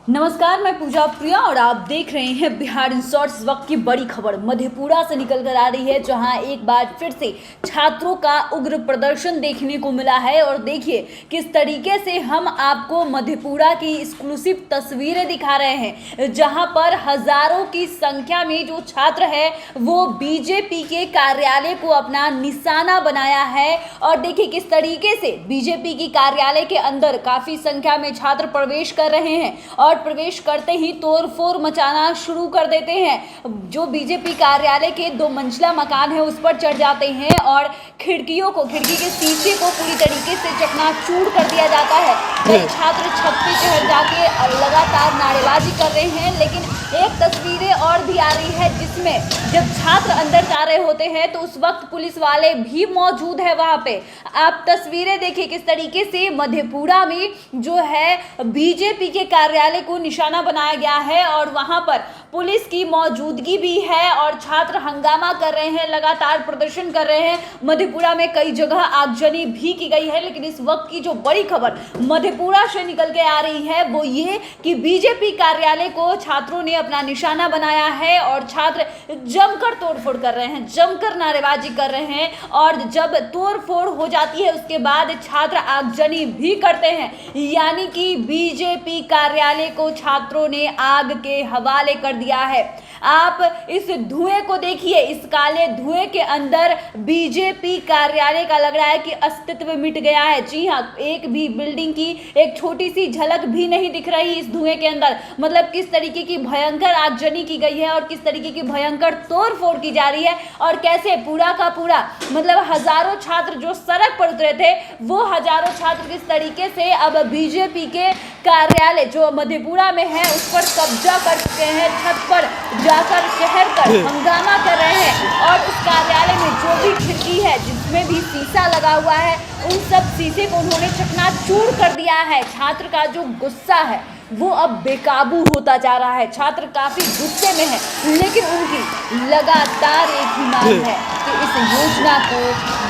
नमस्कार, मैं पूजा प्रिया और आप देख रहे हैं बिहार इन शॉर्ट्स। इस वक्त की बड़ी खबर मधेपुरा से निकल कर आ रही है, जहां एक बार फिर से छात्रों का उग्र प्रदर्शन देखने को मिला है। और देखिए किस तरीके से हम आपको मधेपुरा की एक्सक्लूसिव तस्वीरें दिखा रहे हैं, जहां पर हजारों की संख्या में जो छात्र है वो बीजेपी के कार्यालय को अपना निशाना बनाया है। और देखिए किस तरीके से बीजेपी की कार्यालय के अंदर काफी संख्या में छात्र प्रवेश कर रहे हैं और प्रवेश करते ही तोड़फोड़ मचाना शुरू कर देते हैं। जो बीजेपी कार्यालय के 2 मंजिला मकान है उस पर चढ़ जाते हैं और खिड़की के शीशे को पूरी तरीके से चकनाचूर कर दिया जाता है। कई छात्र छत पे चढ़ जाके लगातार नारेबाजी कर रहे हैं। लेकिन एक तस्वीरें और भी आ रही है जिसमें जब छात्र अंदर जा रहे होते हैं तो उस वक्त पुलिस वाले भी मौजूद है वहां पे। आप तस्वीरें देखिए किस तरीके से मधेपुरा में जो है बीजेपी के कार्यालय को निशाना बनाया गया है और वहां पर पुलिस की मौजूदगी भी है और छात्र हंगामा कर रहे हैं, लगातार प्रदर्शन कर रहे हैं। मधेपुरा में कई जगह आगजनी भी की गई है। लेकिन इस वक्त की जो बड़ी खबर मधेपुरा से निकल के आ रही है वो ये कि बीजेपी कार्यालय को छात्रों ने अपना निशाना बनाया है और छात्र जमकर तोड़फोड़ कर रहे हैं, जमकर नारेबाजी कर रहे हैं। और जब तोड़फोड़ हो जाती है उसके बाद छात्र आगजनी भी करते हैं, यानी कि बीजेपी कार्यालय को छात्रों ने आग के हवाले कर दिया है। आप इस धुएं को देखिए, इस काले धुएं के अंदर बीजेपी कार्यालय का लग रहा है कि अस्तित्व मिट गया है। जी हाँ, एक भी बिल्डिंग की एक छोटी सी झलक भी नहीं दिख रही इस धुएं के अंदर। मतलब किस तरीके की भयंकर आगजनी की गई है और किस तरीके की भयंकर तोड़फोड़ की जा रही है और कैसे पूरा का पूरा मतलब हजारों छात्र जो सड़क पर उतरे थे वो हजारों छात्र किस तरीके से अब बीजेपी के कार्यालय जो मधेपुरा में है उस पर कब्जा कर चुके हैं। छत पर जाकर शहर कर हंगामा कर रहे हैं और उस कार्यालय में जो भी खिड़की है जिसमें भी शीशा लगा हुआ है उन सब शीशे को उन्होंने चकनाचूर कर दिया है। छात्र का जो गुस्सा है वो अब बेकाबू होता जा रहा है। छात्र काफी गुस्से में है, लेकिन उनकी लगातार एक ही मांग है कि इस योजना को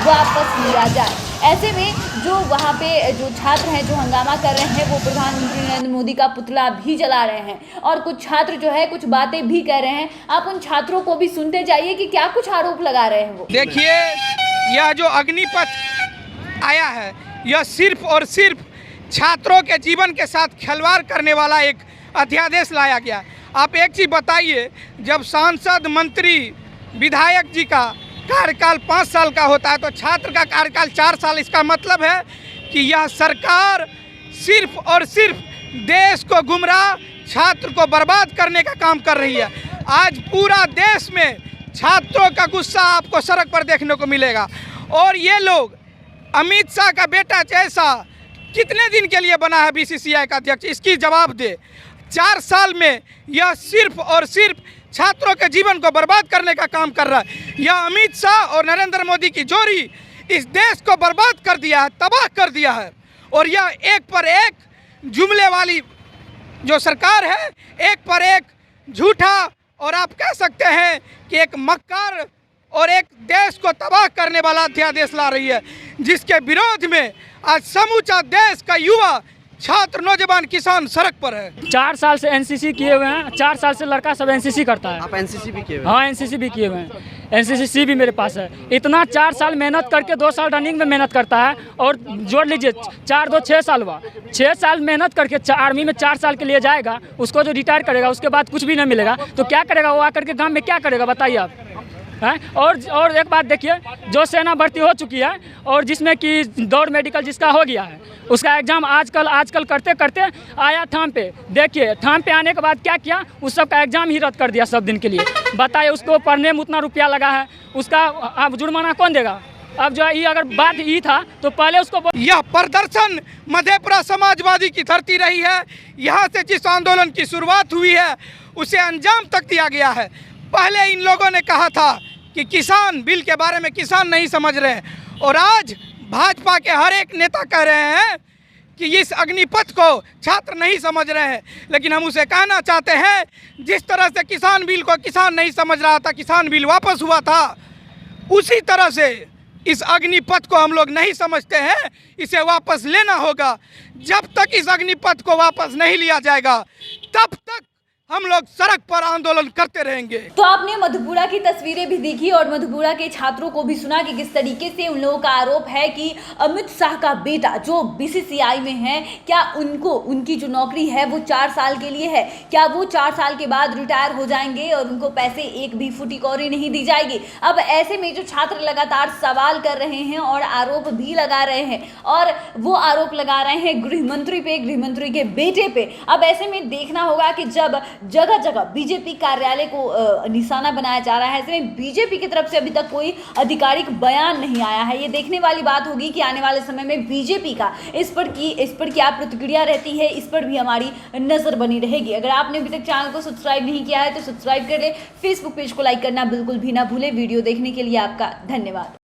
वापस लिया जाए। ऐसे में जो वहाँ पे जो छात्र हैं जो हंगामा कर रहे हैं वो प्रधानमंत्री नरेंद्र मोदी का पुतला भी जला रहे हैं और कुछ छात्र जो है कुछ बातें भी कह रहे हैं। आप उन छात्रों को भी सुनते जाइए कि क्या कुछ आरोप लगा रहे हैं वो। देखिए, यह जो अग्निपथ आया है यह सिर्फ और सिर्फ छात्रों के जीवन के साथ खिलवाड़ करने वाला एक अध्यादेश लाया गया। आप एक चीज़ बताइए, जब सांसद, मंत्री, विधायक जी का कार्यकाल 5 साल का होता है तो छात्र का कार्यकाल 4 साल। इसका मतलब है कि यह सरकार सिर्फ और सिर्फ देश को गुमराह, छात्र को बर्बाद करने का काम कर रही है। आज पूरा देश में छात्रों का गुस्सा आपको सड़क पर देखने को मिलेगा। और ये लोग अमित शाह का बेटा जैसा कितने दिन के लिए बना है बीसीसीआई का अध्यक्ष, इसकी जवाब दे। 4 साल में यह सिर्फ और सिर्फ छात्रों के जीवन को बर्बाद करने का काम कर रहा है। यह अमित शाह और नरेंद्र मोदी की जोड़ी इस देश को बर्बाद कर दिया है, तबाह कर दिया है। और यह एक पर एक जुमले वाली जो सरकार है, एक पर एक झूठा और आप कह सकते हैं कि एक मक्कार और एक देश को तबाह करने वाला अध्यादेश ला रही है, जिसके विरोध में आज समूचा देश का युवा, छात्र, नौजवान, किसान सड़क पर है। 4 साल से एनसीसी किए हुए हैं। 4 साल से लड़का सब एनसीसी करता है। आप एनसीसी भी किए हुए हैं? हाँ, एनसीसी भी किए हुए हैं। एनसीसी भी मेरे पास है। इतना 4 साल मेहनत करके 2 साल रनिंग में मेहनत करता है और जोड़ लीजिए 4 2 6 साल हुआ। 6 साल मेहनत करके आर्मी में 4 साल के लिए जाएगा, उसको जो रिटायर करेगा उसके बाद कुछ भी नहीं मिलेगा तो क्या करेगा वो? आकर के गाँव में क्या करेगा बताइए आप हैं? और एक बात देखिए, जो सेना भर्ती हो चुकी है और जिसमें कि दौड़ मेडिकल जिसका हो गया है उसका एग्ज़ाम आजकल करते करते आया थाम पे। देखिए थाम पे आने के बाद क्या किया, उस सब का एग्ज़ाम ही रद्द कर दिया सब दिन के लिए। बताइए उसको पढ़ने में उतना रुपया लगा है, उसका आप जुर्माना कौन देगा? अब जो है ये अगर बात ई था तो पहले उसको यह प्रदर्शन मधेपुरा समाजवादी की धरती रही है। यहाँ से जिस आंदोलन की शुरुआत हुई है उसे अंजाम तक दिया गया है। पहले इन लोगों ने कहा था कि किसान बिल के बारे में किसान नहीं समझ रहे हैं, और आज भाजपा के हर एक नेता कह रहे हैं कि इस अग्निपथ को छात्र नहीं समझ रहे हैं। लेकिन हम उसे कहना चाहते हैं, जिस तरह से किसान बिल को किसान नहीं समझ रहा था, किसान बिल वापस हुआ था, उसी तरह से इस अग्निपथ को हम लोग नहीं समझते हैं, इसे वापस लेना होगा। जब तक इस अग्निपथ को वापस नहीं लिया जाएगा तब तक हम लोग सड़क पर आंदोलन करते रहेंगे। तो आपने मधेपुरा की तस्वीरें भी देखी और मधेपुरा के छात्रों को भी सुना कि किस तरीके से उन लोगों का आरोप है कि अमित शाह का बेटा जो बीसीसीआई में है, क्या उनकी जो नौकरी है वो 4 साल के लिए है, क्या वो 4 साल के बाद रिटायर हो जाएंगे और उनको पैसे एक भी फुटी कौड़ी नहीं दी जाएगी। अब ऐसे में जो छात्र लगातार सवाल कर रहे हैं और आरोप भी लगा रहे हैं, और वो आरोप लगा रहे हैं गृह मंत्री पे, गृह मंत्री के बेटे पे। अब ऐसे में देखना होगा कि जब जगह जगह बीजेपी कार्यालय को निशाना बनाया जा रहा है, ऐसे में बीजेपी की तरफ से अभी तक कोई आधिकारिक बयान नहीं आया है। ये देखने वाली बात होगी कि आने वाले समय में बीजेपी का इस पर क्या प्रतिक्रिया रहती है, इस पर भी हमारी नजर बनी रहेगी। अगर आपने अभी तक चैनल को सब्सक्राइब नहीं किया है तो सब्सक्राइब कर ले, फेसबुक पेज को लाइक करना बिल्कुल भी ना भूले। वीडियो देखने के लिए आपका धन्यवाद।